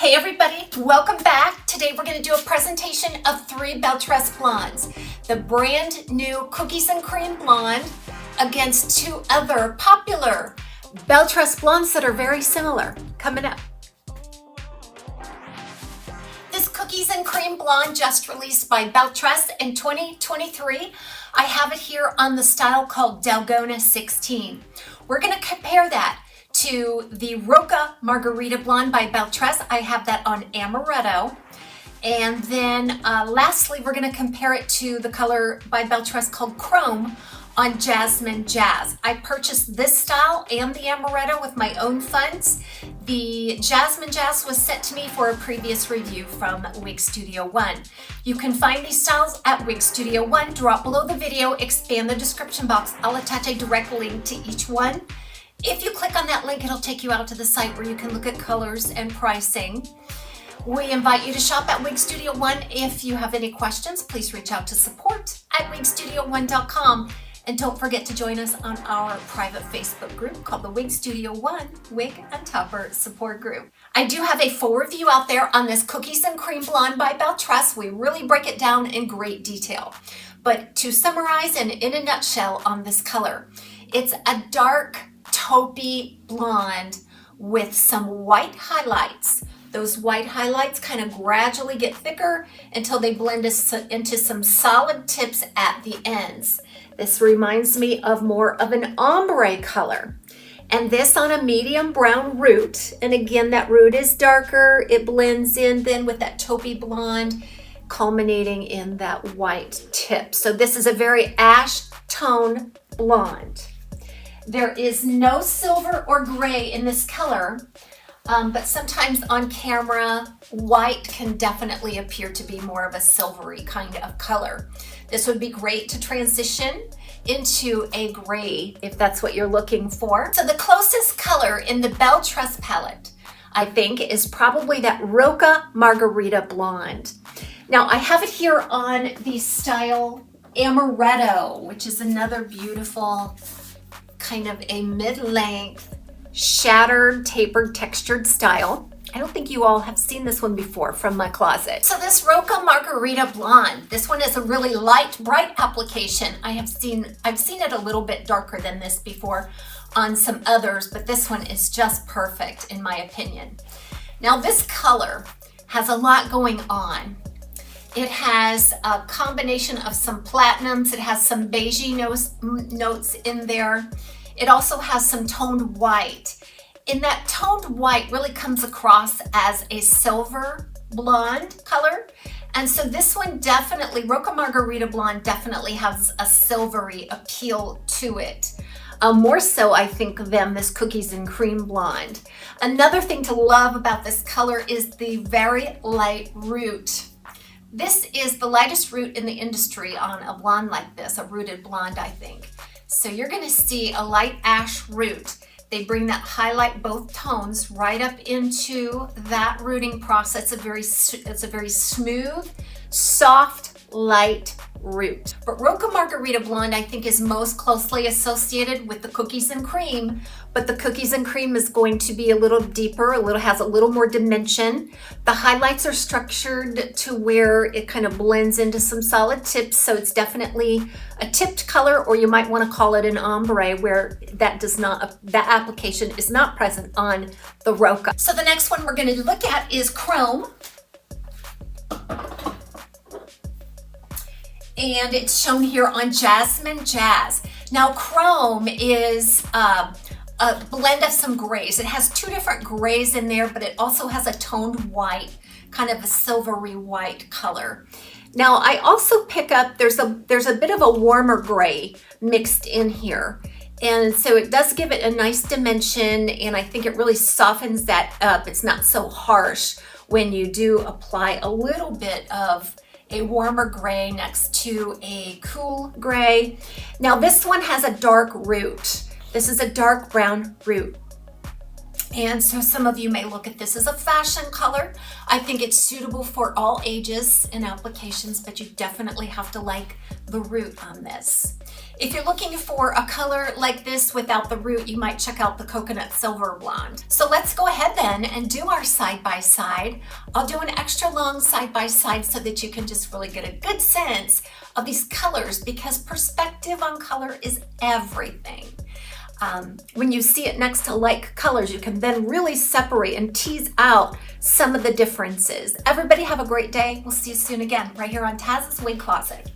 Hey everybody, welcome back. Today we're going to do a presentation of 3 Belle Tress blondes. The brand new Cookies and Cream blonde against 2 other popular Belle Tress blondes that are very similar. Coming up. This Cookies and Cream blonde just released by Belle Tress in 2023. I have it here on the style called Dalgona 16. We're going to compare that to the ROCA Margarita blonde by Belle Tress. I have that on Amaretto. And then lastly, we're going to compare it to the color by Belle Tress called Chrome on Jasmine Jazz. I purchased this style and the Amaretto with my own funds. The Jasmine Jazz was sent to me for a previous review from Wig Studio One. You can find these styles at Wig Studio One. Drop below the video, expand the description box. I'll attach a direct link to each one. If you click on that link, it'll take you out to the site where you can look at colors and pricing. We invite you to shop at Wig Studio One. If you have any questions, please reach out to support@wigstudio1.com. And don't forget to join us on our private Facebook group called the Wig Studio One Wig and Topper Support Group. I do have a full review out there on this Cookies and Cream blonde by Belle Tress. We really break it down in great detail. But to summarize and in a nutshell on this color, it's a dark taupey blonde with some white highlights. Those white highlights kind of gradually get thicker until they blend into some solid tips at the ends. This reminds me of more of an ombre color. And this on a medium brown root. And again, that root is darker. It blends in then with that taupey blonde, culminating in that white tip. So this is a very ash tone blonde. There is no silver or gray in this color, but sometimes on camera, white can definitely appear to be more of a silvery kind of color. This would be great to transition into a gray if that's what you're looking for. So the closest color in the Belle Tress palette, I think, is probably that ROCA Margarita blonde. Now I have it here on the style Amaretto, which is another beautiful kind of a mid-length, shattered, tapered, textured style. I don't think you all have seen this one before from my closet. So this ROCA Margarita blonde, this one is a really light, bright application. I've seen it a little bit darker than this before on some others, but this one is just perfect in my opinion. Now this color has a lot going on. It has a combination of some platinums. It has some beigey notes in there. It also has some toned white. And that toned white really comes across as a silver blonde color. And so this one definitely, ROCA Margarita blonde definitely has a silvery appeal to it. More so, I think, than this Cookies and Cream blonde. Another thing to love about this color is the very light root. This is the lightest root in the industry on a blonde like this, a rooted blonde, I think. So you're gonna see a light ash root. They bring that highlight both tones right up into that rooting process. It's a very smooth, soft, light root. But ROCA Margarita blonde, I think, is most closely associated with the Cookies and Cream, but the Cookies and Cream is going to be a little deeper, has a little more dimension. The highlights are structured to where it kind of blends into some solid tips, so it's definitely a tipped color, or you might want to call it an ombre, where that application is not present on the ROCA. So the next one we're going to look at is Chrome. And it's shown here on Jasmine Jazz. Now Chrome is a blend of some grays. It has 2 different grays in there, but it also has a toned white, kind of a silvery white color. Now I also pick up, there's a bit of a warmer gray mixed in here. And so it does give it a nice dimension, and I think it really softens that up. It's not so harsh when you do apply a little bit of a warmer gray next to a cool gray. Now this one has a dark root. This is a dark brown root. And so some of you may look at this as a fashion color. I think it's suitable for all ages and applications, but you definitely have to like the root on this. If you're looking for a color like this without the root, you might check out the coconut silver blonde. So let's go ahead then and do our side-by-side. I'll do an extra long side-by-side so that you can just really get a good sense of these colors, because perspective on color is everything. When you see it next to like colors, you can then really separate and tease out some of the differences. Everybody have a great day. We'll see you soon again right here on TAZ's Wig Closet.